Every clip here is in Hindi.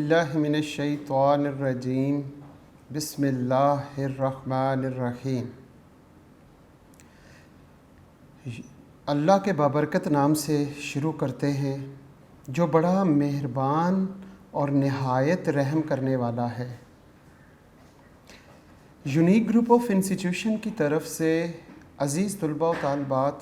बिल्लाहि मिनश्शैतानिर्रजीम बिस्मिल्लाहिर्रहमानिर्रहीम। अल्लाह के बाबरकत नाम से शुरू करते हैं जो बड़ा मेहरबान और नहायत रहम करने वाला है। यूनिक ग्रुप ऑफ इंस्टीट्यूशन की तरफ से अज़ीज़ तलबा व तालिबात,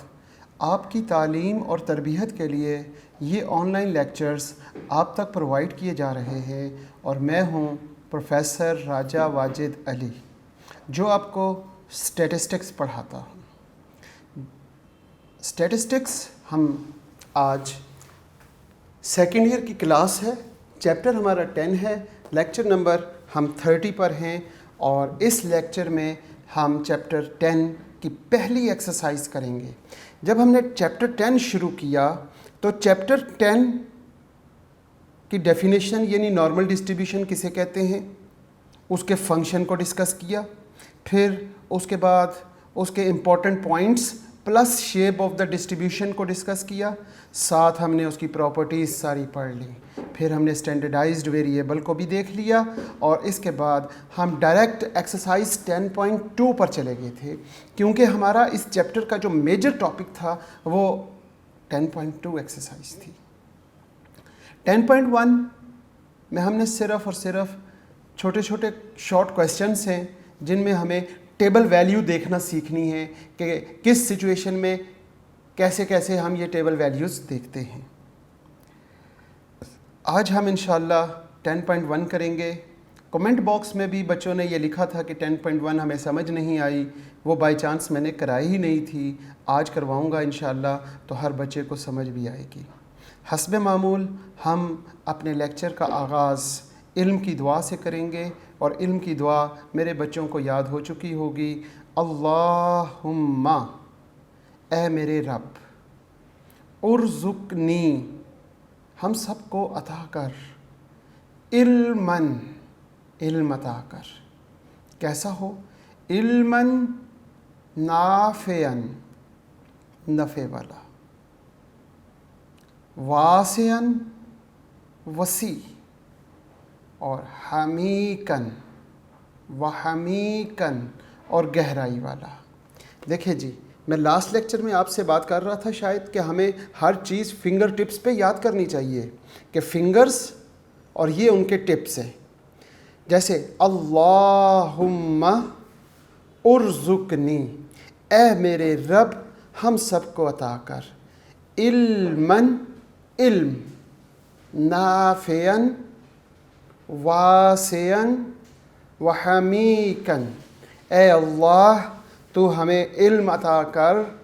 आपकी तालीम और तरबियत के लिए ये ऑनलाइन लेक्चर्स आप तक प्रोवाइड किए जा रहे हैं और मैं हूँ प्रोफेसर राजा वाजिद अली जो आपको स्टैटिस्टिक्स पढ़ाता हूँ। स्टैटिस्टिक्स हम आज सेकेंड ईयर की क्लास है, चैप्टर हमारा 10 है, लेक्चर नंबर हम 30 पर हैं और इस लेक्चर में हम चैप्टर 10 की पहली एक्सरसाइज करेंगे। जब हमने चैप्टर 10 शुरू किया तो चैप्टर 10 की डेफिनेशन यानी नॉर्मल डिस्ट्रीब्यूशन किसे कहते हैं, उसके फंक्शन को डिस्कस किया, फिर उसके बाद उसके important points plus shape of the distribution को डिस्कस किया, साथ हमने उसकी प्रॉपर्टीज़ सारी पढ़ ली, फिर हमने स्टैंडर्डाइज्ड वेरिएबल को भी देख लिया और इसके बाद हम डायरेक्ट एक्सरसाइज 10.2 पर चले गए थे क्योंकि हमारा इस चैप्टर का जो मेजर टॉपिक था वो 10.2 एक्सरसाइज थी। 10.1 में हमने सिर्फ़ और सिर्फ छोटे छोटे शॉर्ट क्वेश्चंस हैं जिनमें हमें टेबल वैल्यू देखना सीखनी है कि किस सिचुएशन में कैसे कैसे हम ये टेबल वैल्यूज़ देखते हैं। आज हम इंशाल्लाह 10.1 करेंगे। कमेंट बॉक्स में भी बच्चों ने ये लिखा था कि 10.1 हमें समझ नहीं आई, वो बाय चांस मैंने कराई ही नहीं थी, आज करवाऊँगा इंशाल्लाह तो हर बच्चे को समझ भी आएगी। हस्ब मामूल हम अपने लेक्चर का आगाज़ इल्म की दुआ से करेंगे और इल्म की दुआ मेरे बच्चों को याद हो चुकी होगी। अल्लाहुम्मा, ए मेरे रब, उर्ज़ुक़नी, हम सबको अता कर, इल्मन, इल्म अता कर। कैसा हो? इल्मन नाफ़ियन, नफ़े वाला, वासियन, वसी, और हमीकन, व हमीकन, और गहराई वाला। देखिए जी, मैं लास्ट लेक्चर में आपसे बात कर रहा था शायद कि हमें हर चीज़ फिंगर टिप्स पे याद करनी चाहिए कि फिंगर्स और ये उनके टिप्स हैं। जैसे अल्लाहुम्मा उर्ज़ुक़नी, ए मेरे रब हम सबको अता कर, इल्मन, इल्म, नाफ़ियन, वासियन, व हमीकन, ए अल्लाह तू हमें इल्म अता कर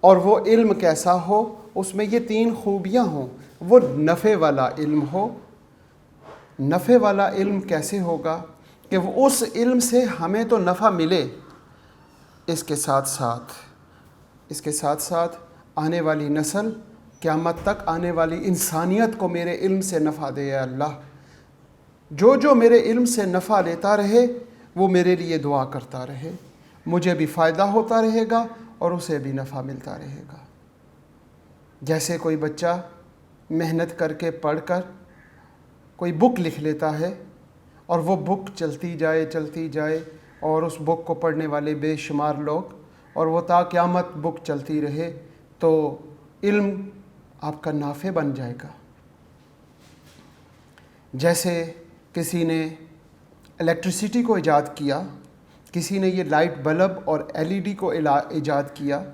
और वो इल्म कैसा हो, उसमें ये 3 खूबियाँ हों। वो नफ़े वाला इल्म हो। नफ़े वाला इल्म कैसे होगा कि वो उस इल्म से हमें तो नफ़ा मिले, इसके साथ साथ आने वाली नस्ल, क़यामत तक आने वाली इंसानियत को मेरे इल्म से नफ़ा दे। अल्लाह, जो मेरे इल्म से नफ़ा लेता रहे वो मेरे लिए दुआ करता रहे, मुझे भी फ़ायदा होता रहेगा और उसे भी नफ़ा मिलता रहेगा। जैसे कोई बच्चा मेहनत करके पढ़कर कोई बुक लिख लेता है और वो बुक चलती जाए और उस बुक को पढ़ने वाले बेशुमार लोग, और वो ता क़यामत बुक चलती रहे, तो इल्म आपका नाफ़े बन जाएगा। जैसे किसी ने इलेक्ट्रिसिटी को ईजाद किया, किसी ने ये लाइट बल्ब और एलईडी को ईजाद किया।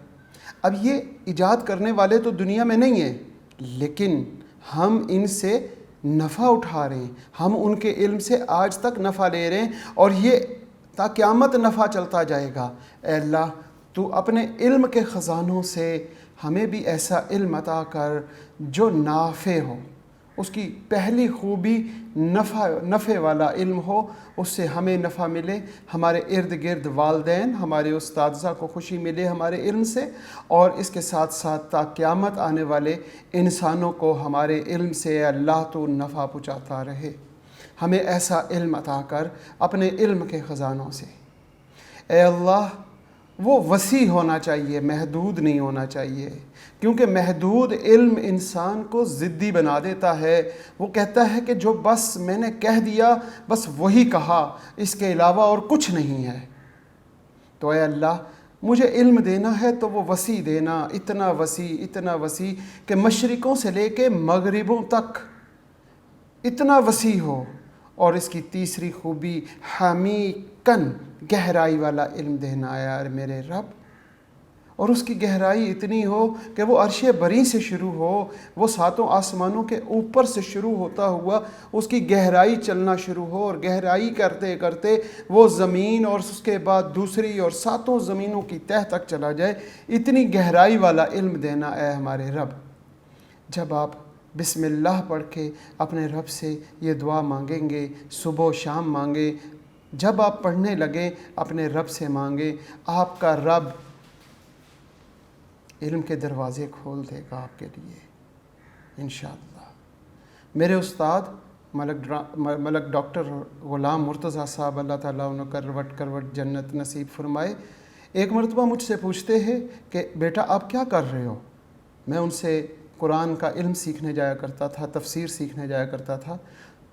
अब ये ईजाद करने वाले तो दुनिया में नहीं हैं, लेकिन हम इनसे नफ़ा उठा रहे हैं, हम उनके इल्म से आज तक नफ़ा ले रहे हैं और ये ता क़यामत नफ़ा चलता जाएगा। ऐ अल्लाह, तू अपने इल्म के ख़ज़ानों से हमें भी ऐसा इल्म अता कर जो नाफ़े हो, उसकी पहली खूबी नफ़े वाला इल्म हो, उससे हमें नफ़ा मिले, हमारे इर्द गिर्द वालदैन, हमारे उस्तादज़ा को खुशी मिले हमारे इल्म से, और इसके साथ साथ ता क़यामत आने वाले इंसानों को हमारे इल्म से अल्लाह तो नफ़ा पहुँचाता रहे। हमें ऐसा इल्म अता कर अपने इल्म के ख़ज़ानों से। ए अल्लाह, वो वसी होना चाहिए, महदूद नहीं होना चाहिए, क्योंकि महदूद इल्म इंसान को ज़िद्दी बना देता है। वो कहता है कि जो बस मैंने कह दिया बस वही कहा, इसके अलावा और कुछ नहीं है। तो ऐ अल्लाह, मुझे इल्म देना है तो वो वसी देना, इतना वसी कि मशरिक़ों से लेके मगरिबों तक इतना वसी हो। और इसकी तीसरी खूबी हामीकन, गहराई वाला इल्म देना है यार मेरे रब। और उसकी गहराई इतनी हो कि वो अर्श बरी से शुरू हो, वो सातों आसमानों के ऊपर से शुरू होता हुआ उसकी गहराई चलना शुरू हो, और गहराई करते करते वो ज़मीन और उसके बाद दूसरी और सातों ज़मीनों की तह तक चला जाए। इतनी गहराई वाला इल्म देना है हमारे रब। जब आप बिस्मिल्लाह पढ़ के अपने रब से ये दुआ मांगेंगे, सुबह शाम मांगे, जब आप पढ़ने लगे अपने रब से मांगे, आपका रब इल्म के दरवाज़े खोल देगा आपके लिए इंशाअल्लाह। मेरे उस्ताद मलक डॉक्टर ग़ुलाम मुर्तज़ा साहब, अल्लाह ताला उन्हें करवट करवट जन्नत नसीब फरमाए, एक मरतबा मुझसे पूछते हैं कि बेटा आप क्या कर रहे हो। मैं उनसे कुरान का इल्म सीखने जाया करता था, तफसीर सीखने जाया करता था।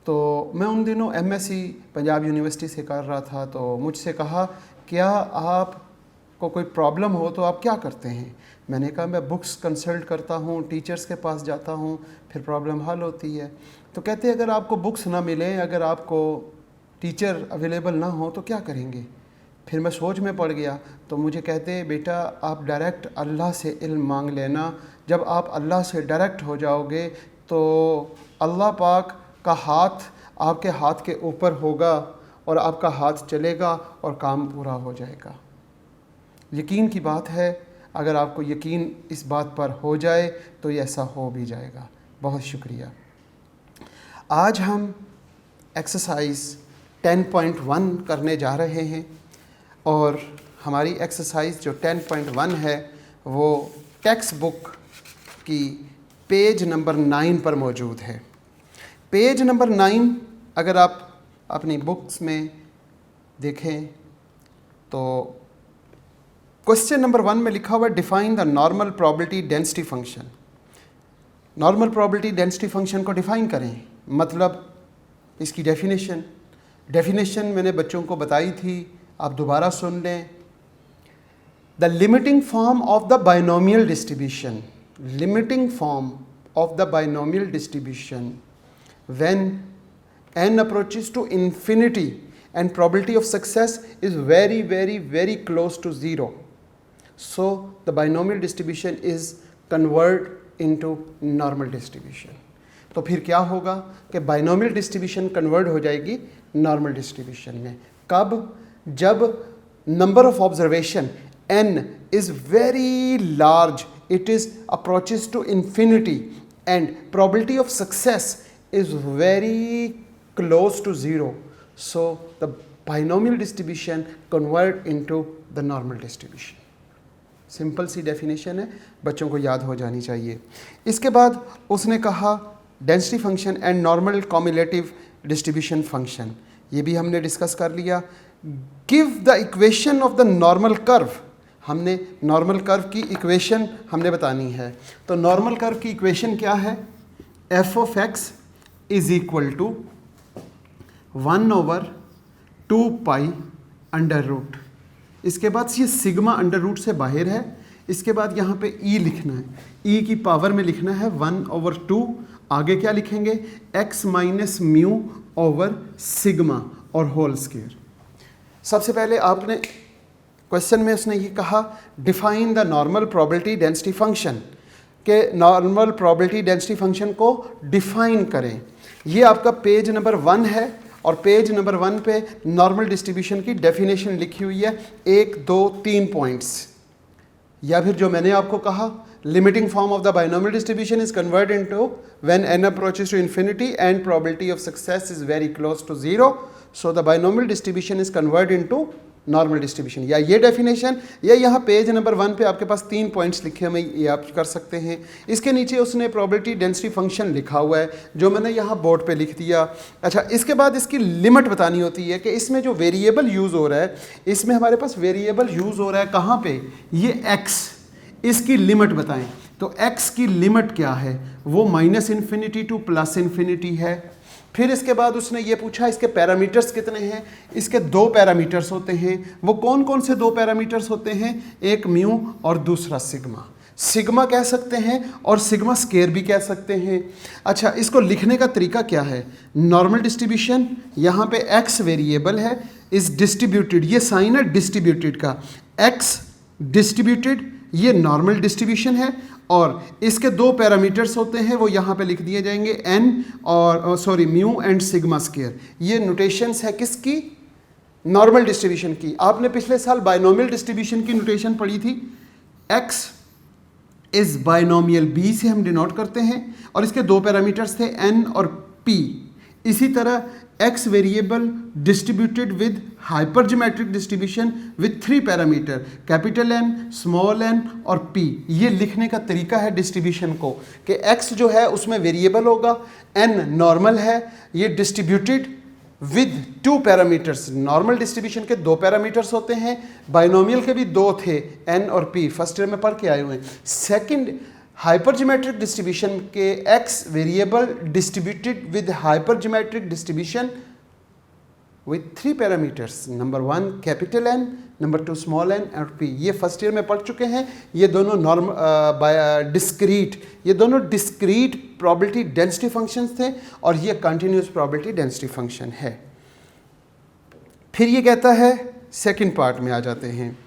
तो मैं उन दिनों MSc पंजाब यूनिवर्सिटी से कर रहा था। तो मुझसे कहा, क्या आपको कोई प्रॉब्लम हो तो आप क्या करते हैं। मैंने कहा मैं बुक्स कंसल्ट करता हूँ, टीचर्स के पास जाता हूँ, फिर प्रॉब्लम हल होती है। तो कहते अगर आपको बुक्स ना मिलें, अगर आपको टीचर अवेलेबल ना हो तो क्या करेंगे। फिर मैं सोच में पड़ गया। तो मुझे कहते बेटा आप डायरेक्ट अल्लाह से इल्म मांग लेना। जब आप अल्लाह से डायरेक्ट हो जाओगे तो अल्लाह पाक का हाथ आपके हाथ के ऊपर होगा और आपका हाथ चलेगा और काम पूरा हो जाएगा। यकीन की बात है, अगर आपको यकीन इस बात पर हो जाए तो ये ऐसा हो भी जाएगा। बहुत शुक्रिया। आज हम एक्सरसाइज 10.1 करने जा रहे हैं और हमारी एक्सरसाइज जो 10.1 है वो टेक्स्ट बुक की पेज नंबर 9 पर मौजूद है। पेज नंबर 9 अगर आप अपनी बुक्स में देखें तो क्वेश्चन नंबर 1 में लिखा हुआ है define the normal probability density function. Normal probability density function को डिफ़ाइन करें, मतलब इसकी डेफिनेशन मैंने बच्चों को बताई थी, आप दोबारा सुन लें। The limiting form of the binomial distribution, limiting form of the binomial distribution when n approaches to infinity and probability of success is very very very close to 0. So the binomial distribution is converted into normal distribution. तो फिर क्या होगा कि binomial distribution convert हो जाएगी normal distribution में। कब? जब number of observation n is very large, it is approaches to infinity and probability of success is very close to 0. So the binomial distribution convert into the normal distribution. Simple सी डेफिनेशन है, बच्चों को याद हो जानी चाहिए। इसके बाद उसने कहा density function and normal cumulative distribution function, ये भी हमने डिस्कस कर लिया। Give the equation of the normal curve, हमने नॉर्मल कर्व की इक्वेशन हमने बतानी है। तो नॉर्मल कर्व की इक्वेशन क्या है? F of x is equal to 1/2 pi under root. इसके बाद ये सिग्मा अंडर रूट से बाहर है। इसके बाद यहाँ पे ई लिखना है, ई की पावर में लिखना है 1/2। आगे क्या लिखेंगे? x minus mu over sigma और होल स्क्वायर। सबसे पहले आपने क्वेश्चन में उसने ये कहा define the normal probability density function, के नॉर्मल प्रोबेबिलिटी डेंसिटी फंक्शन को डिफाइन करें। ये आपका पेज नंबर 1 है और पेज नंबर 1 पे नॉर्मल डिस्ट्रीब्यूशन की डेफिनेशन लिखी हुई है, 1 2 3 पॉइंट्स। या फिर जो मैंने आपको कहा limiting form of the binomial distribution is convert into when n approaches to infinity and probability of success is very close to 0, so the binomial distribution is convert into normal distribution, या ये डेफिनेशन, या यहाँ पेज नंबर 1 पे आपके पास 3 पॉइंट्स लिखे हुए, ये आप कर सकते हैं। इसके नीचे उसने प्रोबेबिलिटी डेंसिटी फंक्शन लिखा हुआ है जो मैंने यहाँ बोर्ड पे लिख दिया। अच्छा, इसके बाद इसकी लिमिट बतानी होती है कि इसमें जो वेरिएबल यूज़ हो रहा है, इसमें हमारे पास वेरिएबल यूज़ हो रहा है कहाँ पे, ये x, इसकी लिमिट बताएं। तो x की लिमिट क्या है, वो -∞ टू +∞ है। फिर इसके बाद उसने ये पूछा इसके पैरामीटर्स कितने हैं, इसके 2 पैरामीटर्स होते हैं। वो कौन कौन से 2 पैरामीटर्स होते हैं, एक म्यू और दूसरा सिग्मा। सिग्मा कह सकते हैं और सिग्मा स्केयर भी कह सकते हैं। अच्छा, इसको लिखने का तरीका क्या है, नॉर्मल डिस्ट्रीब्यूशन, यहाँ पे x वेरिएबल है, इज डिस्ट्रीब्यूटेड, ये साइन है डिस्ट्रीब्यूटेड का, x डिस्ट्रीब्यूटेड, ये नॉर्मल डिस्ट्रीब्यूशन है, और इसके 2 पैरामीटर्स होते हैं, वो यहाँ पे लिख दिए जाएंगे, n और sorry mu and sigma square. ये नोटेशंस है किसकी, नॉर्मल डिस्ट्रीब्यूशन की। आपने पिछले साल बाइनोमियल डिस्ट्रीब्यूशन की नोटेशन पढ़ी थी, x इज बाइनोमियल, b से हम डिनोट करते हैं, और इसके 2 पैरामीटर्स थे n और p। इसी तरह x variable distributed with hypergeometric distribution with 3 parameter, capital N, small n और p। ये लिखने का तरीका है डिस्ट्रीब्यूशन को कि x जो है उसमें वेरिएबल होगा, n नॉर्मल है, ये distributed with 2 parameters. Normal distribution के 2 पैरामीटर्स होते हैं, बाइनोमियल के भी 2 थे, n और p, फर्स्ट ईयर में पढ़ के आए हुए हैं। सेकंड, हाइपरज्योमेट्रिक डिस्ट्रीब्यूशन के x variable distributed with hypergeometric distribution with 3 parameters, number 1 capital N, number 2 small n और p। ये फर्स्ट ईयर में पढ़ चुके हैं। ये दोनों डिस्क्रीट, ये दोनों डिस्क्रीट प्रोबेबिलिटी डेंसिटी फंक्शंस थे, और ये कंटिन्यूस प्रोबेबिलिटी डेंसिटी फंक्शन है। फिर ये कहता है, सेकंड पार्ट में आ जाते हैं,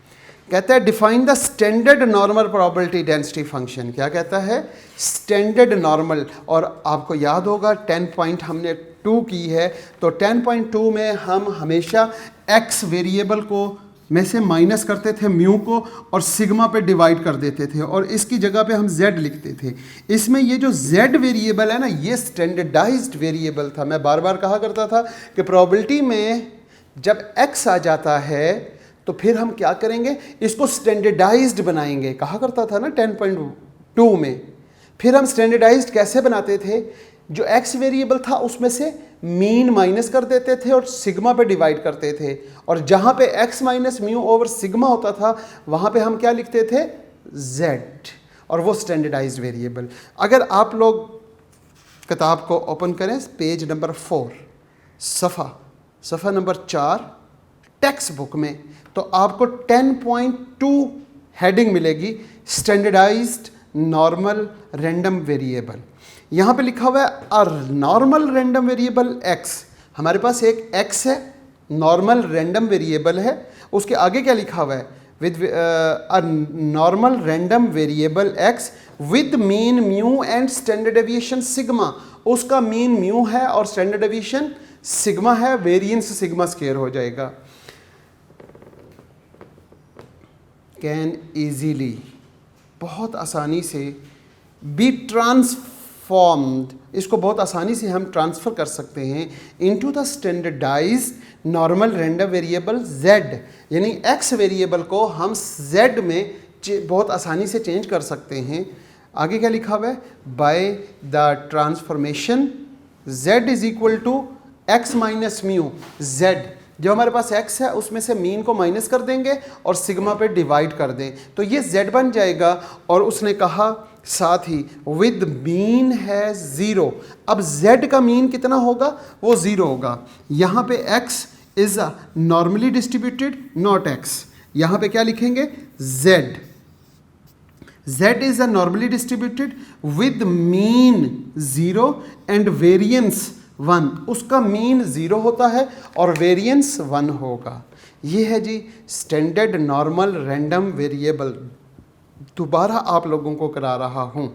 कहता है define the standard normal probability density function. क्या कहता है, स्टैंडर्ड नॉर्मल। और आपको याद होगा 10 पॉइंट हमने 2 की है, तो 10.2 में हम हमेशा x वेरिएबल को में से माइनस करते थे म्यू को, और सिग्मा पे डिवाइड कर देते थे, और इसकी जगह पे हम z लिखते थे। इसमें ये जो z वेरिएबल है ना, ये स्टैंडर्डाइज्ड वेरिएबल था। मैं बार बार कहा करता था कि प्रोबेबिलिटी में जब x आ जाता है तो फिर हम क्या करेंगे, इसको स्टैंडर्डाइज्ड बनाएंगे, कहा करता था ना 10.2 में। फिर हम स्टैंडर्डाइज्ड कैसे बनाते थे, जो x वेरिएबल था उसमें से मीन माइनस कर देते थे और सिग्मा पे डिवाइड करते थे, और जहाँ पे x minus mu over sigma होता था वहाँ पे हम क्या लिखते थे, z, और वो स्टैंडर्डाइज्ड वेरिएबल। अगर आप लोग किताब को ओपन करें, पेज नंबर 4, सफ़ा नंबर 4 टेक्स्ट बुक में, तो आपको 10.2 हेडिंग मिलेगी, स्टैंडर्डाइज्ड नॉर्मल रैंडम वेरिएबल। यहाँ पे लिखा हुआ है a normal random variable x। हमारे पास एक x है, नॉर्मल रैंडम वेरिएबल है, उसके आगे क्या लिखा हुआ है, with a normal random variable x with mean mu and standard deviation sigma. उसका मीन म्यू है और स्टैंडर्ड डेविएशन सिग्मा है, वेरिएंस सिग्मा स्क्वायर हो जाएगा। कैन ईजीली, बहुत आसानी से, बी ट्रांसफॉर्म्ड, इसको बहुत आसानी से हम ट्रांसफ़र कर सकते हैं into the standardized normal random variable z। यानी x वेरिएबल को हम z में बहुत आसानी से चेंज कर सकते हैं। आगे क्या लिखा हुआ है, by the transformation z is equal to x minus mu. z जो हमारे पास x है उसमें से मीन को माइनस कर देंगे और सिग्मा पे डिवाइड कर दें, तो ये z बन जाएगा। और उसने कहा साथ ही विद मीन है 0। अब z का मीन कितना होगा, वो 0 होगा। यहाँ पे x is a normally distributed, not x। यहाँ पे क्या लिखेंगे, z is a normally distributed with mean 0 and variance 1। उसका मीन 0 होता है और वेरिएंस 1 होगा। ये है जी स्टैंडर्ड नॉर्मल रैंडम वेरिएबल। दोबारा आप लोगों को करा रहा हूँ,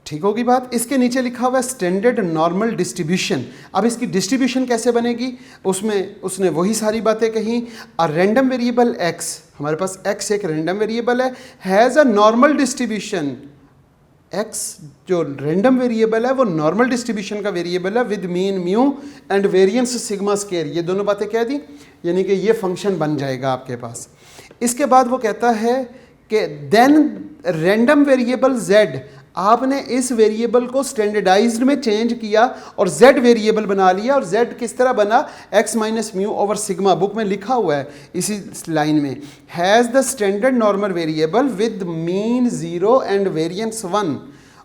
ठीक होगी बात। इसके नीचे लिखा हुआ है स्टैंडर्ड नॉर्मल डिस्ट्रीब्यूशन। अब इसकी डिस्ट्रीब्यूशन कैसे बनेगी, उसमें उसने वही सारी बातें कही। अ रैंडम वेरिएबल x, हमारे पास x एक रैंडम वेरिएबल है, has a normal distribution x जो रैंडम वेरिएबल है वो नॉर्मल डिस्ट्रीब्यूशन का वेरिएबल है with mean mu and variance sigma square, ये दोनों बातें कह दी, यानी कि ये फंक्शन बन जाएगा आपके पास। इसके बाद वो कहता है कि देन रैंडम वेरिएबल z, आपने इस वेरिएबल को स्टैंडर्डाइज्ड में चेंज किया और z वेरिएबल बना लिया। और z किस तरह बना, x minus mu over sigma, book में लिखा हुआ है इसी लाइन में, has the standard normal variable with mean 0 and variance 1।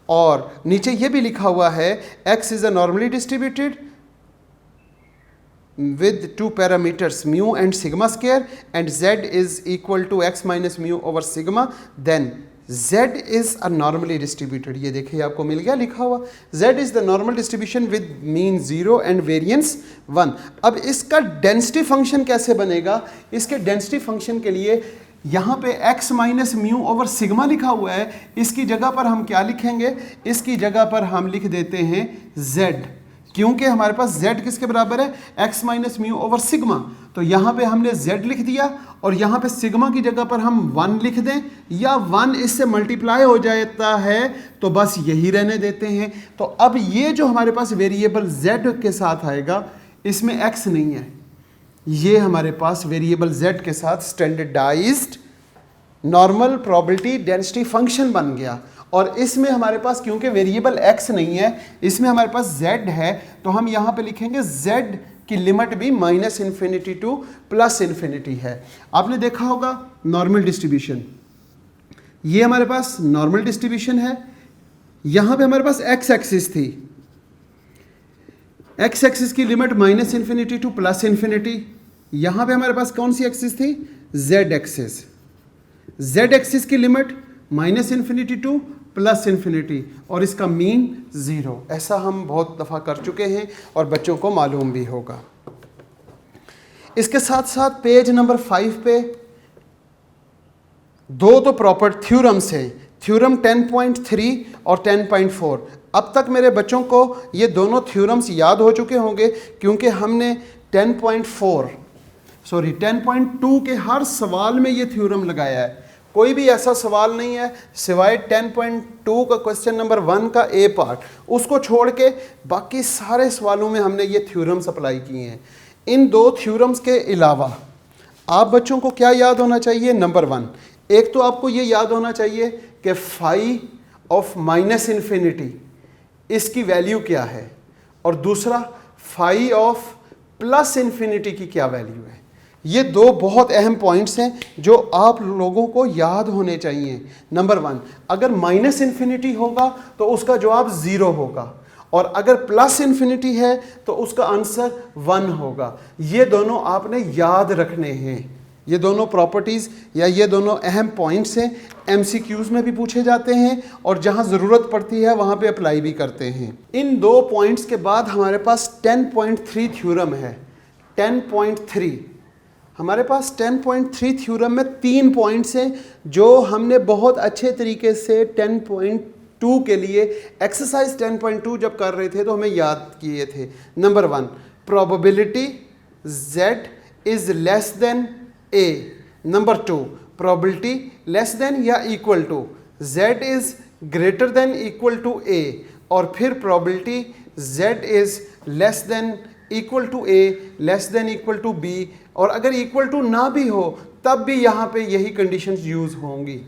और नीचे ये भी लिखा हुआ है x is a normally distributed with two parameters mu and sigma square and z is equal to x minus mu over sigma, then z is a normally distributed, ये देखिए आपको मिल गया लिखा हुआ, z is the normal distribution with mean 0 and variance 1। अब इसका डेंसिटी फंक्शन कैसे बनेगा, इसके डेंसिटी फंक्शन के लिए यहाँ पे x minus mu over sigma लिखा हुआ है, इसकी जगह पर हम क्या लिखेंगे, इसकी जगह पर हम लिख देते हैं z, क्योंकि हमारे पास z किसके बराबर है, x minus mu over sigma. तो यहाँ पे हमने z लिख दिया और यहाँ पे सिग्मा की जगह पर हम 1 लिख दें, या 1 इससे मल्टीप्लाई हो जाता है तो बस यही रहने देते हैं। तो अब ये जो हमारे पास वेरिएबल z के साथ आएगा, इसमें x नहीं है, ये हमारे पास वेरिएबल z के साथ standardized normal probability density function बन गया। और इसमें हमारे पास क्योंकि वेरिएबल x नहीं है, इसमें हमारे पास z है, तो हम यहाँ पे लिखेंगे z की लिमिट भी minus infinity two plus infinity है। आपने देखा होगा नॉर्मल डिस्ट्रीब्यूशन, ये हमारे पास नॉर्मल डिस्ट्रीब्यूशन है, यहाँ पे हमारे पास x एक्सिस थी, x एक्सिस की limit minus infinity two plus infinity, यहाँ पे हमारे पास कौन सी एक्सिस थी, z एक्सिस, z एक्सिस की limit minus infinity two plus infinity और इसका मीन 0। ऐसा हम बहुत दफ़ा कर चुके हैं और बच्चों को मालूम भी होगा। इसके साथ साथ पेज नंबर 5 पे दो तो प्रॉपर थ्योरम्स हैं, थ्योरम 10.3 और 10.4। अब तक मेरे बच्चों को ये दोनों थ्योरम्स याद हो चुके होंगे, क्योंकि हमने 10.2 के हर सवाल में ये थ्योरम लगाया है। कोई भी ऐसा सवाल नहीं है सिवाय 10.2 का क्वेश्चन नंबर 1 का ए पार्ट, उसको छोड़ के बाकी सारे सवालों में हमने ये थ्योरम्स अप्लाई किए हैं। इन दो थ्योरम्स के अलावा आप बच्चों को क्या याद होना चाहिए, नंबर 1, एक तो आपको ये याद होना चाहिए कि फाई ऑफ माइनस इन्फिनिटी इसकी वैल्यू क्या है, और दूसरा फाई ऑफ प्लस इन्फिनिटी की क्या वैल्यू है। ये दो बहुत अहम पॉइंट्स हैं जो आप लोगों को याद होने चाहिए। नंबर 1, अगर माइनस इन्फिनिटी होगा तो उसका जवाब 0 होगा, और अगर प्लस इन्फिनिटी है तो उसका आंसर 1 होगा। ये दोनों आपने याद रखने हैं, ये दोनों प्रॉपर्टीज़ या ये दोनों अहम पॉइंट्स हैं, MCQs में भी पूछे जाते हैं और जहाँ ज़रूरत पड़ती है वहाँ पे अप्लाई भी करते हैं। इन दो पॉइंट्स के बाद हमारे पास 10.3 थ्योरम है। 10.3 हमारे पास 10.3 थ्योरम में 3 पॉइंट्स हैं जो हमने बहुत अच्छे तरीके से 10.2 के लिए एक्सरसाइज 10.2 जब कर रहे थे तो हमें याद किए थे। Number 1, probability z is less than a। Number 2, probability less than या equal to z is greater than equal to a, और फिर probability z is less than equal to a less than equal to b, और अगर इक्वल टू ना भी हो तब भी यहाँ पे यही कंडीशंस यूज़ होंगी।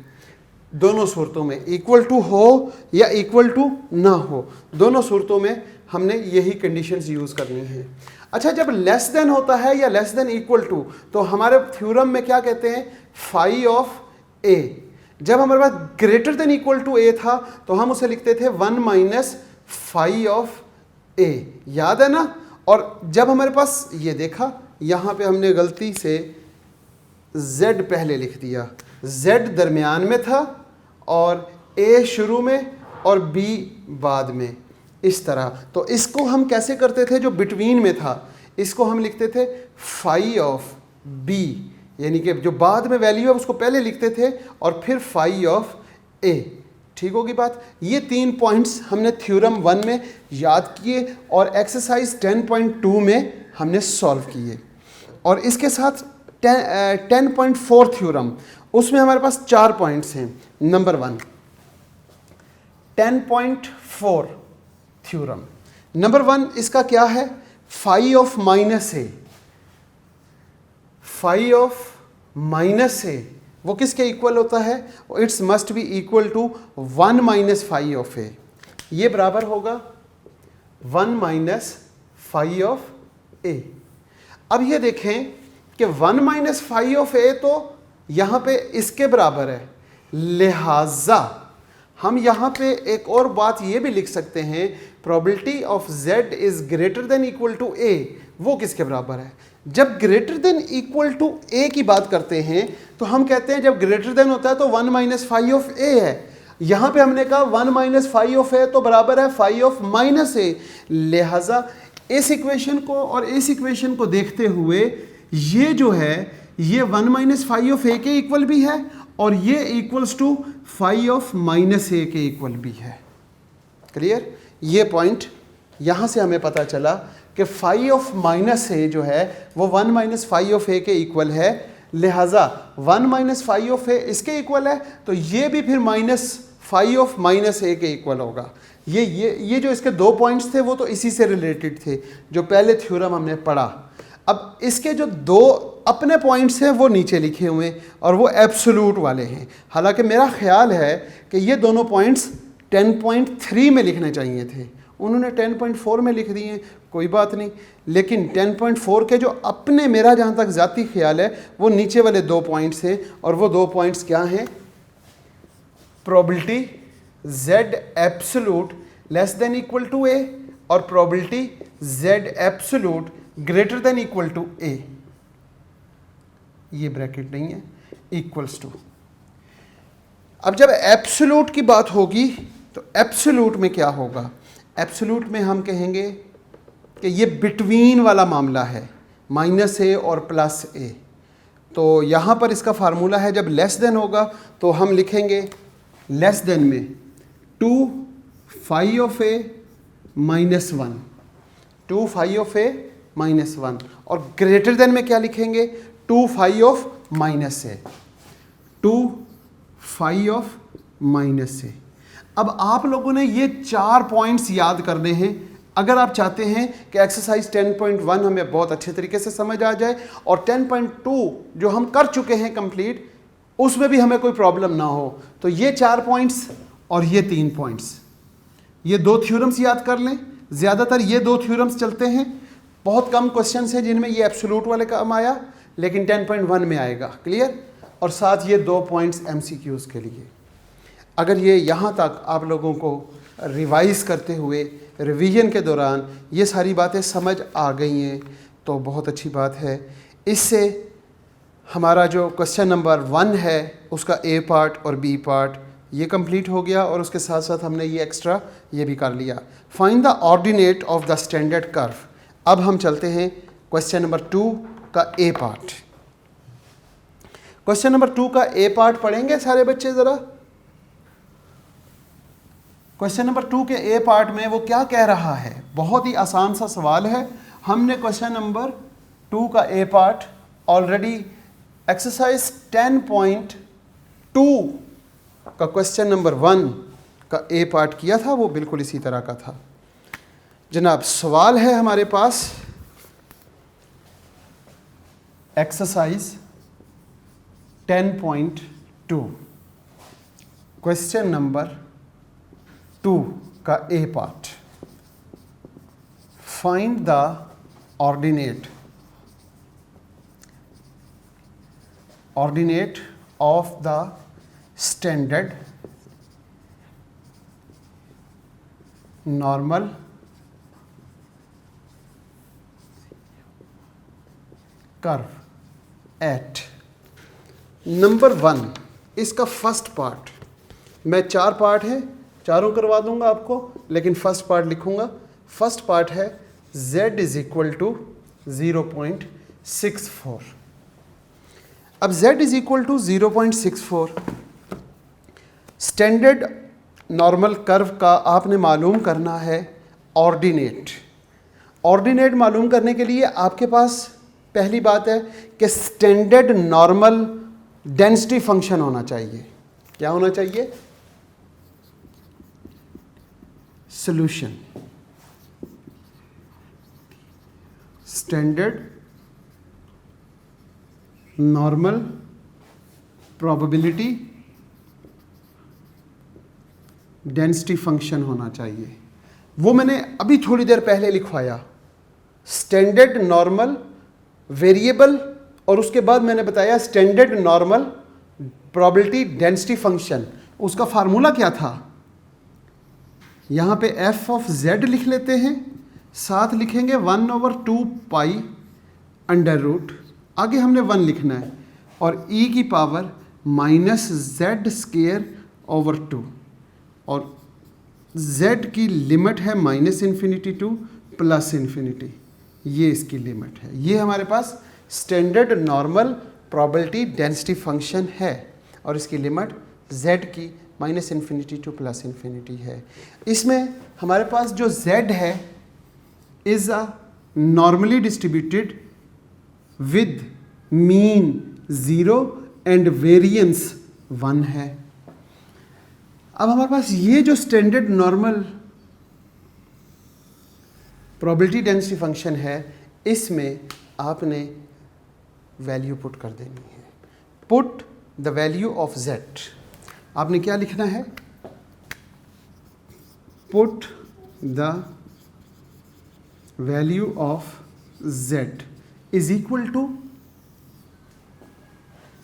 दोनों सूरतों में इक्वल टू हो या इक्वल टू ना हो, दोनों सूरतों में हमने यही कंडीशंस यूज़ करनी है। अच्छा, जब लेस देन होता है या लेस देन इक्वल टू तो हमारे थ्योरम में क्या कहते हैं, फाई ऑफ a। जब हमारे पास greater than equal to a था तो हम उसे लिखते थे 1 माइनस फाई ऑफ a, याद है ना। और जब हमारे पास ये देखा यहाँ पे हमने गलती से z पहले लिख दिया, z दरमियान में था और a शुरू में और b बाद में, इस तरह। तो इसको हम कैसे करते थे, जो बिटवीन में था इसको हम लिखते थे फाई ऑफ b, यानी कि जो बाद में वैल्यू है उसको पहले लिखते थे और फिर फाई ऑफ a। ठीक होगी बात। ये 3 पॉइंट्स हमने थ्योरम 1 में याद किए और एक्सरसाइज 10.2 में हमने सॉल्व किए। और इसके साथ 10.4 थ्योरम, उसमें हमारे पास 4 पॉइंट्स हैं। Number 1, 10.4 theorem. नंबर 1 इसका क्या है? Phi of minus a, phi of minus a वो किसके इक्वल होता है? It's must be equal to 1 minus phi of a. ये बराबर होगा 1 माइनस फाई ऑफ ए। अब ये देखें कि 1 माइनस फाई ऑफ ए तो यहाँ पे इसके बराबर है, लिहाजा हम यहाँ पे एक और बात ये भी लिख सकते हैं, probability of z is greater than equal to a। वो किसके बराबर है? जब greater than equal to a की बात करते हैं तो हम कहते हैं जब ग्रेटर देन होता है तो 1 माइनस फाई ऑफ a है। यहाँ पे हमने कहा 1 माइनस फाई ऑफ a तो बराबर है फाई ऑफ माइनस a। लिहाजा इस इक्वेशन को और इस इक्वेशन को देखते हुए ये जो है ये 1 माइनस फाई ऑफ a के इक्वल भी है और ये equals to phi of minus a के इक्वल भी है। क्लियर? ये पॉइंट यहाँ से हमें पता चला कि फाई ऑफ माइनस a जो है वो 1 माइनस फाई ऑफ a के इक्वल है, लिहाजा 1 माइनस फाई ऑफ a इसके इक्वल है तो ये भी फिर minus phi of minus a के इक्वल होगा। ये जो इसके दो पॉइंट्स थे वो तो इसी से रिलेटेड थे जो पहले थ्योरम हमने पढ़ा। अब इसके जो दो अपने पॉइंट्स हैं वो नीचे लिखे हुए हैं और वो एब्सोल्यूट वाले हैं। हालांकि मेरा ख्याल है कि ये दोनों पॉइंट्स 10.3 में लिखने चाहिए थे, उन्होंने 10.4 में लिख दिए, कोई बात नहीं। लेकिन 10.4 के जो अपने, मेरा जहाँ तक ज़ाती ख्याल है, वो नीचे वाले दो पॉइंट्स हैं और वो दो पॉइंट्स क्या हैं? Probability z absolute less than equal to a और probability z absolute greater than equal to a। ये ब्रैकेट नहीं है, इक्वल्स टू। अब जब एब्सोल्यूट की बात होगी तो एब्सोल्यूट में क्या होगा? एब्सोल्यूट में हम कहेंगे कि ये बिटवीन वाला मामला है, माइनस a और प्लस a। तो यहाँ पर इसका फार्मूला है, जब लेस देन होगा तो हम लिखेंगे लेस देन में 2 phi of a minus 1, 2 phi of a minus 1, और ग्रेटर देन में क्या लिखेंगे? 2 phi of minus a, 2 phi of minus a। अब आप लोगों ने ये 4 पॉइंट्स याद करने हैं अगर आप चाहते हैं कि एक्सरसाइज 10.1 हमें बहुत अच्छे तरीके से समझ आ जाए और 10.2 जो हम कर चुके हैं कंप्लीट उसमें भी हमें कोई प्रॉब्लम ना हो। तो ये 4 पॉइंट्स और ये 3 पॉइंट्स, ये 2 थ्योरम्स याद कर लें। ज़्यादातर ये 2 थ्योरम्स चलते हैं, बहुत कम क्वेश्चंस हैं जिनमें ये एब्सोल्यूट वाले काम आया, लेकिन 10.1 में आएगा। क्लियर? और साथ ये 2 पॉइंट्स MCQs के लिए। अगर ये यहाँ तक आप लोगों को रिवाइज़ करते हुए रिवीजन के दौरान ये सारी बातें समझ आ गई हैं तो बहुत अच्छी बात है। इससे हमारा जो क्वेश्चन नंबर 1 है उसका A पार्ट और B पार्ट ये कंप्लीट हो गया और उसके साथ साथ हमने ये एक्स्ट्रा ये भी कर लिया। Find the ordinate of the standard curve. अब हम चलते हैं क्वेश्चन नंबर 2 का A पार्ट। क्वेश्चन नंबर 2 का A पार्ट पढ़ेंगे सारे बच्चे ज़रा। क्वेश्चन नंबर 2 के A पार्ट में वो क्या कह रहा है? बहुत ही आसान सा सवाल है। हमने क्वेश्चन नंबर 2 का A पार्ट ऑलरेडी एक्सरसाइज 10.2 का क्वेश्चन नंबर 1 का A पार्ट किया था, वो बिल्कुल इसी तरह का था। जनाब सवाल है हमारे पास एक्सरसाइज 10.2 क्वेश्चन नंबर 2 का A part. Find the ordinate of the standard normal curve at number 1। इसका फर्स्ट पार्ट, मैं 4 पार्ट है, चारों करवा दूंगा आपको, लेकिन फर्स्ट पार्ट लिखूंगा। फर्स्ट पार्ट है z इज इक्वल टू 0.64। अब z is equal to 0.64 standard normal curve का आपने मालूम करना है ऑर्डिनेट। ऑर्डिनेट मालूम करने के लिए आपके पास पहली बात है कि स्टैंडर्ड नॉर्मल डेंसिटी फंक्शन होना चाहिए। क्या होना चाहिए? Solution, standard normal probability density function होना चाहिए। वो मैंने अभी थोड़ी देर पहले लिखवाया, स्टैंडर्ड नॉर्मल वेरिएबल, और उसके बाद मैंने बताया standard normal probability density function. उसका फार्मूला क्या था? यहाँ पे एफ ऑफ जेड लिख लेते हैं, साथ लिखेंगे 1/2 पाई अंडर रूट, आगे हमने 1 लिखना है, और e की power minus z square over 2, और z की लिमिट है -इन्फिनिटी टू +इन्फिनिटी, ये इसकी लिमिट है। ये हमारे पास standard normal probability density function है, और इसकी लिमिट z की -इन्फिनिटी टू +इन्फिनिटी है। इसमें हमारे पास जो z है is a normally distributed with mean 0 and variance 1 है। अब हमारे पास ये जो standard normal probability density function है, इसमें आपने वैल्यू पुट कर देनी है। Put the value of z, आपने क्या लिखना है? Put the value of z is equal to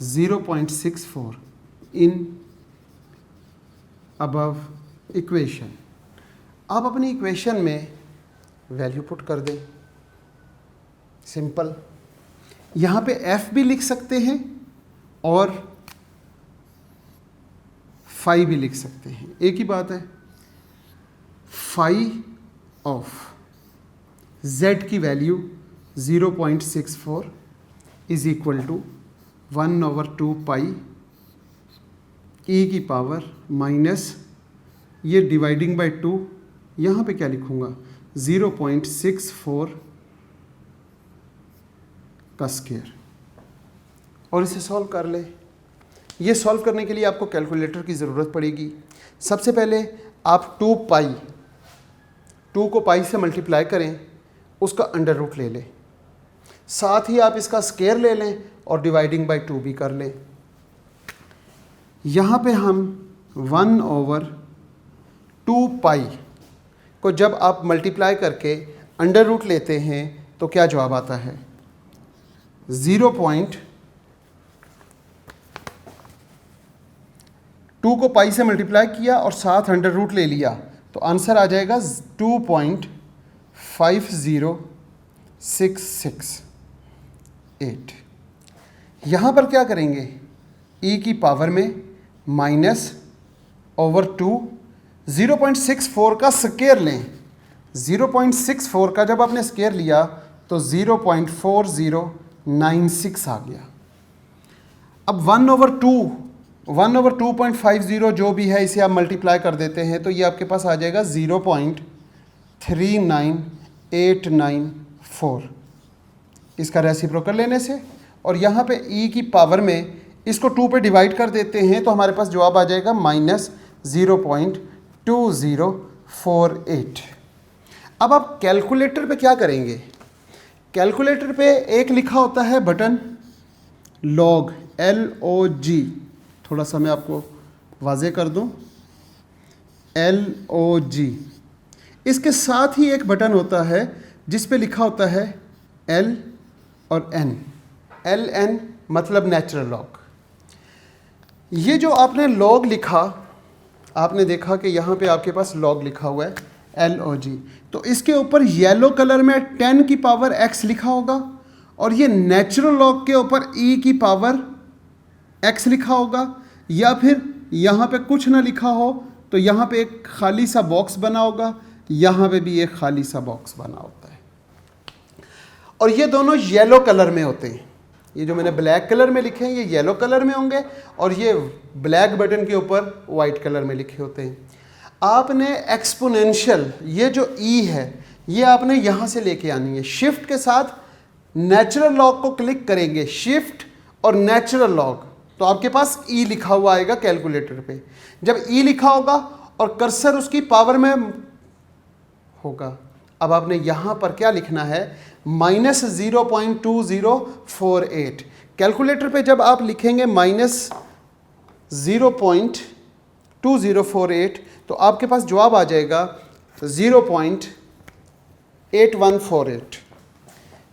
0.64 in above equation. आप अपनी इक्वेशन में वैल्यू पुट कर दें, सिंपल। यहाँ पे f भी लिख सकते हैं और फाई भी लिख सकते हैं, एक ही बात है। फाई ऑफ z की value 0.64 is equal to 1/2 pi e की पावर माइनस, ये डिवाइडिंग बाय 2, यहाँ पे क्या लिखूँगा? 0.64 का स्क्वायर, और इसे सॉल्व कर ले। ये सॉल्व करने के लिए आपको कैलकुलेटर की ज़रूरत पड़ेगी। सबसे पहले आप 2 पाई, 2 को पाई से मल्टीप्लाई करें, उसका अंडर रूट ले लें, साथ ही आप इसका स्क्वायर ले लें और डिवाइडिंग बाय 2 भी कर लें। यहाँ पे हम 1/2 पाई को जब आप मल्टीप्लाई करके अंडर रूट लेते हैं तो क्या जवाब आता है? 2 को पाई से मल्टीप्लाई किया और साथ अंडर रूट ले लिया तो आंसर आ जाएगा 2.50668। यहाँ पर क्या करेंगे? e की पावर में -/2, 0.64 का स्क्वायर लें। 0.64 का जब आपने स्क्वायर लिया तो 0.4096 आ गया। अब 1/2.50 जो भी है, इसे आप मल्टीप्लाई कर देते हैं तो ये आपके पास आ जाएगा 0.39894 इसका रेसिप्रोकल लेने से, और यहाँ पे e की पावर में इसको 2 पे डिवाइड कर देते हैं तो हमारे पास जवाब आ जाएगा -0.2048। अब आप कैलकुलेटर पे क्या करेंगे? कैलकुलेटर पे एक लिखा होता है बटन लॉग, LOG, थोड़ा सा मैं आपको वाज़े कर दूं, LOG। इसके साथ ही एक बटन होता है जिस पे लिखा होता है L और N। LN मतलब नेचुरल लॉग। ये जो आपने लॉग लिखा, आपने देखा कि यहाँ पे आपके पास लॉग लिखा हुआ है LOG, तो इसके ऊपर येलो कलर में 10 की पावर x लिखा होगा, और ये नेचुरल लॉग के ऊपर e की पावर x लिखा होगा, या फिर यहाँ पे कुछ ना लिखा हो तो यहाँ पे एक खाली सा बॉक्स बना होगा, यहाँ पे भी एक खाली सा बॉक्स बना होता है, और ये दोनों येलो कलर में होते हैं। ये जो मैंने ब्लैक कलर में लिखे हैं ये येलो कलर में होंगे, और ये ब्लैक बटन के ऊपर वाइट कलर में लिखे होते हैं। आपने एक्सपोनेंशियल, ये जो e है ये आपने यहाँ से लेके आनी है। शिफ्ट के साथ नेचुरल लॉग को क्लिक करेंगे, शिफ्ट और नेचुरल लॉग, तो आपके पास e लिखा हुआ आएगा कैलकुलेटर पे। जब e लिखा होगा और कर्सर उसकी पावर में होगा। अब आपने यहाँ पर क्या लिखना है, माइनस 0.2048। कैलकुलेटर पे जब आप लिखेंगे माइनस 0.2048 तो आपके पास जवाब आ जाएगा 0.8148।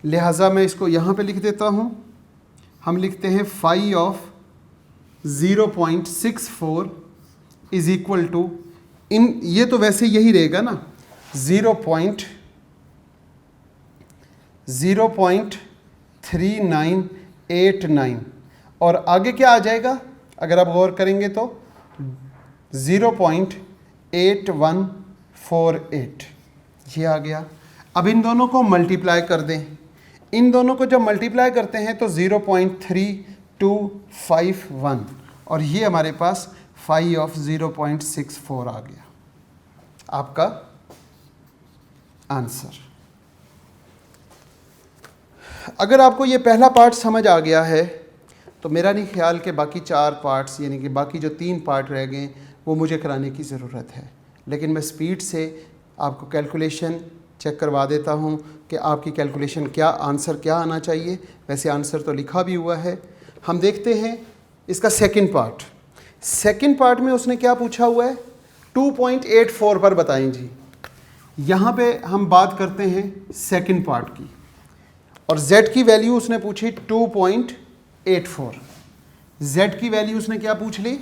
लिहाजा मैं इसको यहाँ पे लिख देता हूँ। हम लिखते हैं phi of 0.64 is equal to, इन ये तो वैसे यही रहेगा ना, 0.3989 और आगे क्या आ जाएगा अगर आप गौर करेंगे तो 0.8148 ये आ गया। अब इन दोनों को मल्टीप्लाई कर दें। इन दोनों को जब मल्टीप्लाई करते हैं तो 0.3251 और ये हमारे पास फाई ऑफ 0.64 आ गया, आपका आंसर। अगर आपको ये पहला पार्ट समझ आ गया है तो मेरा नहीं ख्याल कि बाकी 4 पार्ट्स यानी कि बाकी जो 3 पार्ट रह गए वो मुझे कराने की ज़रूरत है, लेकिन मैं स्पीड से आपको कैलकुलेशन चेक करवा देता हूँ कि आपकी कैलकुलेशन क्या, आंसर क्या आना चाहिए। वैसे आंसर तो लिखा भी हुआ है। हम देखते हैं इसका सेकंड पार्ट। सेकंड पार्ट में उसने क्या पूछा हुआ है, 2.84 पर बताएं जी। यहाँ पे हम बात करते हैं सेकंड पार्ट की और z की वैल्यू उसने पूछी 2.84। z की वैल्यू उसने क्या पूछ ली,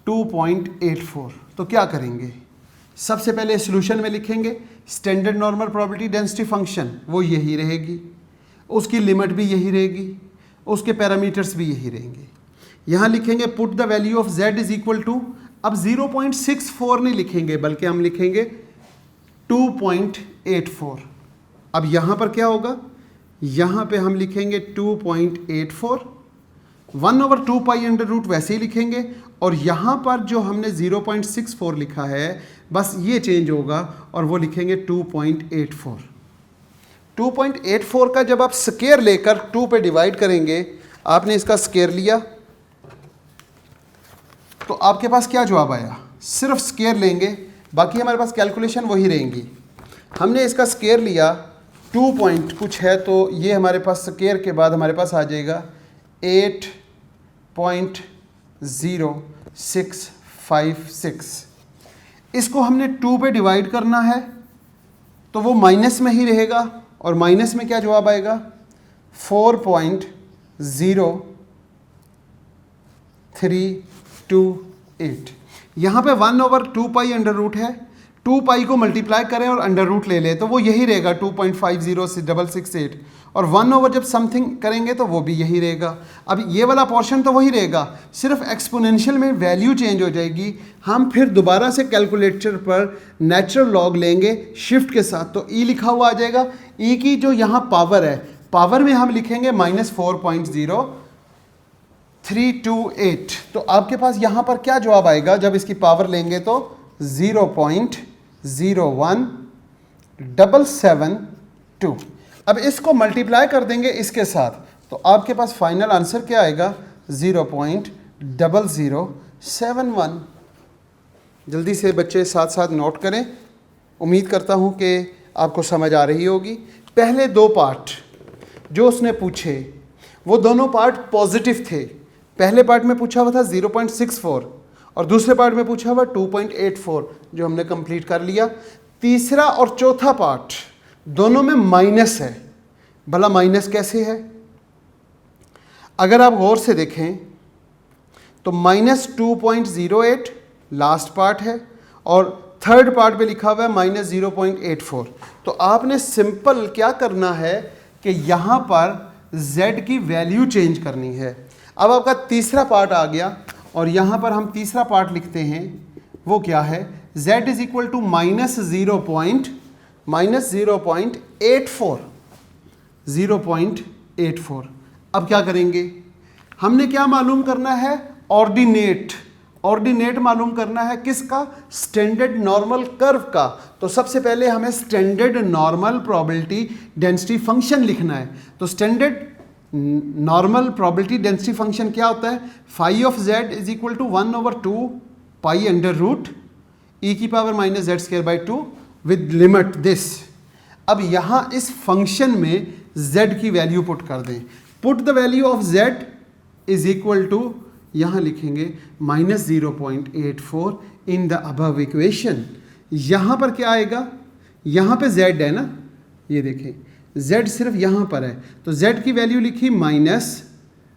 2.84। तो क्या करेंगे, सबसे पहले सॉल्यूशन में लिखेंगे standard normal probability density function, वो यही रहेगी, उसकी लिमिट भी यही रहेगी, उसके पैरामीटर्स भी यही रहेंगे। यहाँ लिखेंगे put the value of z is equal to, अब 0.64 नहीं लिखेंगे बल्कि हम लिखेंगे 2.84। अब यहाँ पर क्या होगा, यहाँ पे हम लिखेंगे 2.84, 1/2 पाई अंडर रूट वैसे ही लिखेंगे और यहाँ पर जो हमने 0.64 लिखा है बस ये चेंज होगा और वो लिखेंगे 2.84। 2.84 का जब आप स्क्वायर लेकर 2 पे डिवाइड करेंगे, आपने इसका स्क्वायर लिया तो आपके पास क्या जवाब आया, सिर्फ स्क्वायर लेंगे, बाकी हमारे पास कैलकुलेशन वही रहेंगी। हमने इसका स्क्वायर लिया 2 पॉइंट कुछ है तो ये हमारे पास स्क्वायर के बाद हमारे पास आ जाएगा 8.0656। इसको हमने 2 पे डिवाइड करना है तो वो माइनस में ही रहेगा और माइनस में क्या जवाब आएगा 4.0328। यहाँ पे 1/2 पाई अंडर रूट है, 2 पाई को मल्टीप्लाई करें और अंडर रूट ले लें तो वो यही रहेगा 2.50668 और 1 ओवर जब समथिंग करेंगे तो वो भी यही रहेगा। अब ये वाला पोर्शन तो वही रहेगा, सिर्फ एक्सपोनेंशियल में वैल्यू चेंज हो जाएगी। हम फिर दोबारा से कैलकुलेटर पर नेचुरल लॉग लेंगे शिफ्ट के साथ तो ई लिखा हुआ आ जाएगा। ई की जो यहाँ पावर है, पावर में हम लिखेंगे -4.0328। तो आपके पास यहाँ पर क्या जवाब आएगा जब इसकी पावर लेंगे तो 0.01772। अब इसको मल्टीप्लाई कर देंगे इसके साथ तो आपके पास फाइनल आंसर क्या आएगा 0.0071। जल्दी से बच्चे साथ साथ नोट करें, उम्मीद करता हूँ कि आपको समझ आ रही होगी। पहले 2 पार्ट जो उसने पूछे वो दोनों पार्ट पॉजिटिव थे। पहले पार्ट में पूछा हुआ था 0.64 और दूसरे पार्ट में पूछा हुआ 2.84 जो हमने कंप्लीट कर लिया। तीसरा और चौथा पार्ट दोनों में माइनस है। भला माइनस कैसे है, अगर आप गौर से देखें तो -2.08 लास्ट पार्ट है और थर्ड पार्ट पे लिखा हुआ है -0.84। तो आपने सिंपल क्या करना है कि यहाँ पर z की वैल्यू चेंज करनी है। अब आपका तीसरा पार्ट आ गया और यहाँ पर हम तीसरा पार्ट लिखते हैं, वो क्या है, z इज इक्वल टू -0.84। अब क्या करेंगे, हमने क्या मालूम करना है, ऑर्डिनेट मालूम करना है किसका, स्टैंडर्ड नॉर्मल कर्व का। तो सबसे पहले हमें standard normal probability density function लिखना है। तो standard normal probability density function क्या होता है, phi of z is equal to 1/2 pi under root e की power minus z square by 2 with limit this. अब यहाँ इस फंक्शन में z की वैल्यू पुट कर दें। Put the value of z is equal to, यहाँ लिखेंगे minus 0.84 in the above equation. यहाँ पर क्या आएगा, यहाँ पे z है ना, ये देखें z सिर्फ यहाँ पर है, तो z की वैल्यू लिखी माइनस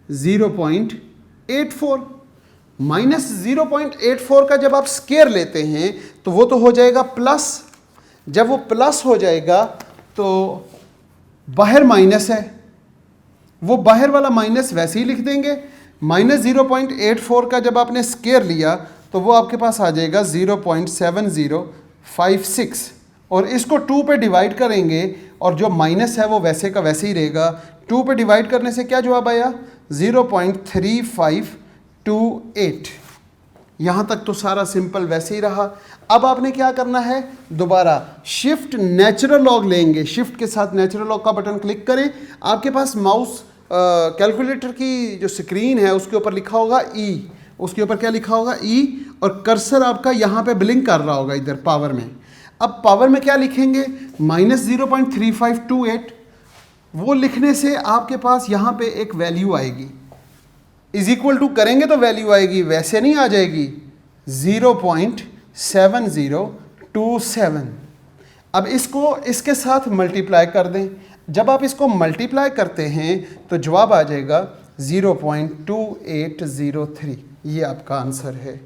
0.84। माइनस 0.84 का जब आप स्क्वायर लेते हैं तो वो तो हो जाएगा प्लस। जब वो प्लस हो जाएगा तो बाहर माइनस है, वो बाहर वाला माइनस वैसे ही लिख देंगे। माइनस 0.84 का जब आपने स्क्वायर लिया तो वो आपके पास आ जाएगा 0.7056, और इसको 2 पे डिवाइड करेंगे और जो माइनस है वो वैसे का वैसे ही रहेगा। 2 पे डिवाइड करने से क्या जवाब आया, 0.3528। यहाँ तक तो सारा सिंपल वैसे ही रहा। अब आपने क्या करना है, दोबारा शिफ्ट नेचुरल लॉग लेंगे। शिफ्ट के साथ नेचुरल लॉग का बटन क्लिक करें। आपके पास माउस कैलकुलेटर की जो स्क्रीन है उसके ऊपर लिखा होगा ई, उसके ऊपर क्या लिखा होगा ई, और कर्सर आपका यहाँ पे ब्लिंक कर रहा होगा इधर पावर में। अब पावर में क्या लिखेंगे, माइनस 0.3528। वो लिखने से आपके पास यहाँ पे एक वैल्यू आएगी, इज इक्वल टू करेंगे तो वैल्यू आएगी, वैसे नहीं आ जाएगी 0.7027। अब इसको इसके साथ मल्टीप्लाई कर दें। जब आप इसको मल्टीप्लाई करते हैं तो जवाब आ जाएगा 0.2803। ये आपका आंसर है।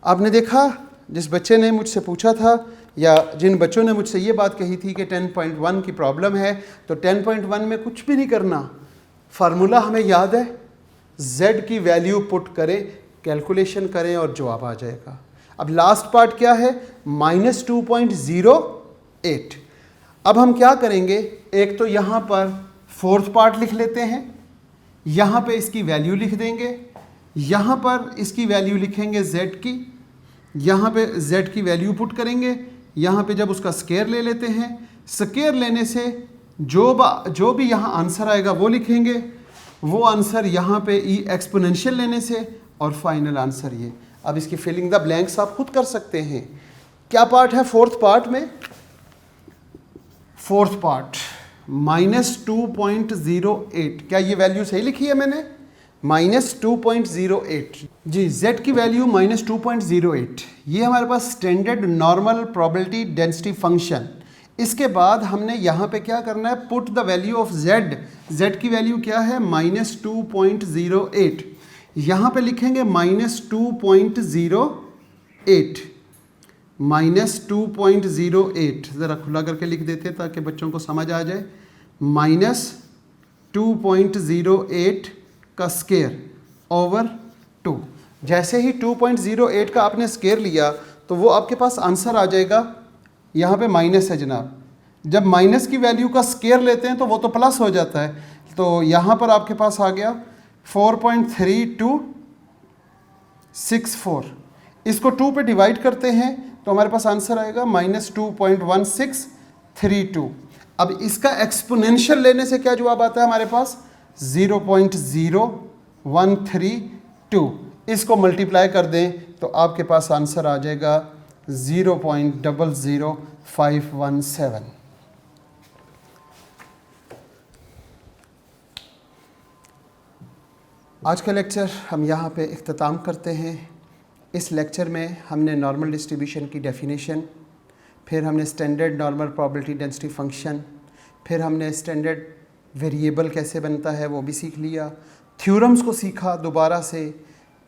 आपने देखा, जिस बच्चे ने मुझसे पूछा था या जिन बच्चों ने मुझसे ये बात कही थी कि 10.1 की प्रॉब्लम है, तो 10.1 में कुछ भी नहीं करना, फार्मूला हमें याद है, z की वैल्यू पुट करें, कैलकुलेशन करें और जवाब आ जाएगा। अब लास्ट पार्ट क्या है, माइनस 2.08। अब हम क्या करेंगे, एक तो यहाँ पर फोर्थ पार्ट लिख लेते हैं, यहाँ पे इसकी वैल्यू लिख देंगे, यहाँ पर इसकी वैल्यू लिखेंगे z की, यहाँ पे z की वैल्यू पुट करेंगे, यहाँ पे जब उसका स्क्वायर ले लेते हैं, स्क्वायर लेने से जो भी यहाँ आंसर आएगा वो लिखेंगे, वो आंसर यहाँ पे ई एक्सपोनेंशियल लेने से, और फाइनल आंसर ये। अब इसकी फिलिंग द ब्लैंक्स आप खुद कर सकते हैं। क्या पार्ट है फोर्थ पार्ट में, फोर्थ पार्ट माइनस 2.08, क्या ये वैल्यू सही लिखी है मैंने, माइनस 2.08 जी, z की वैल्यू माइनस 2.08। ये हमारे पास standard normal probability density function. इसके बाद हमने यहाँ पे क्या करना है, put the value of z। z की वैल्यू क्या है, माइनस 2.08। यहाँ पे लिखेंगे माइनस 2.08, माइनस 2.08, ज़रा खुला करके लिख देते हैं ताकि बच्चों को समझ आ जाए। माइनस 2.08 का स्क्वायर ओवर 2। जैसे ही 2.08 का आपने स्क्वायर लिया तो वो आपके पास आंसर आ जाएगा, यहाँ पे माइनस है जनाब। जब माइनस की वैल्यू का स्क्वायर लेते हैं तो वो तो प्लस हो जाता है, तो यहाँ पर आपके पास आ गया 4.3264। इसको 2 पे डिवाइड करते हैं तो हमारे पास आंसर आएगा माइनस 2.1632। अब इसका एक्सपोनेंशियल लेने से क्या जवाब आता है हमारे पास, 0.0132। इसको मल्टीप्लाई कर दें तो आपके पास आंसर आ जाएगा 0.00517। आज का लेक्चर हम यहाँ पे इख्तिताम करते हैं। इस लेक्चर में हमने नॉर्मल डिस्ट्रीब्यूशन की डेफिनेशन, फिर हमने standard normal probability density function, फिर हमने स्टैंडर्ड वेरिएबल कैसे बनता है वो भी सीख लिया, थ्योरम्स को सीखा दोबारा से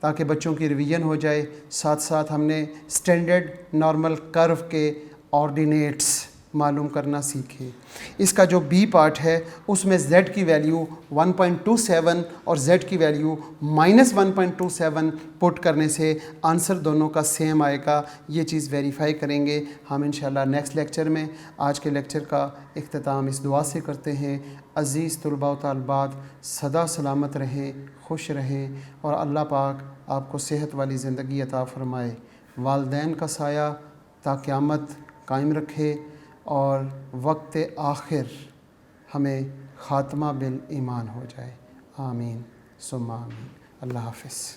ताकि बच्चों की रिवीजन हो जाए। साथ साथ हमने स्टैंडर्ड नॉर्मल कर्व के ऑर्डिनेट्स मालूम करना सीखे। इसका जो बी पार्ट है उसमें z की वैल्यू 1.27 और z की वैल्यू माइनस 1.27 पुट करने से आंसर दोनों का सेम आएगा। ये चीज़ वेरीफाई करेंगे हम इंशाल्लाह नेक्स्ट लेक्चर में। आज के लेक्चर का इख्तिताम इस दुआ से करते हैं, अज़ीज़ तलबा व तालिबात सदा सलामत रहें, खुश रहें और अल्लाह पाक आपको सेहत वाली ज़िंदगी अता फ़रमाए, वालदैन का साया ता क़यामत कायम रखे और वक्त आखिर हमें ख़ात्मा बिल ईमान हो जाए। आमीन सुम्मा आमीन। अल्लाह हाफ़िज़।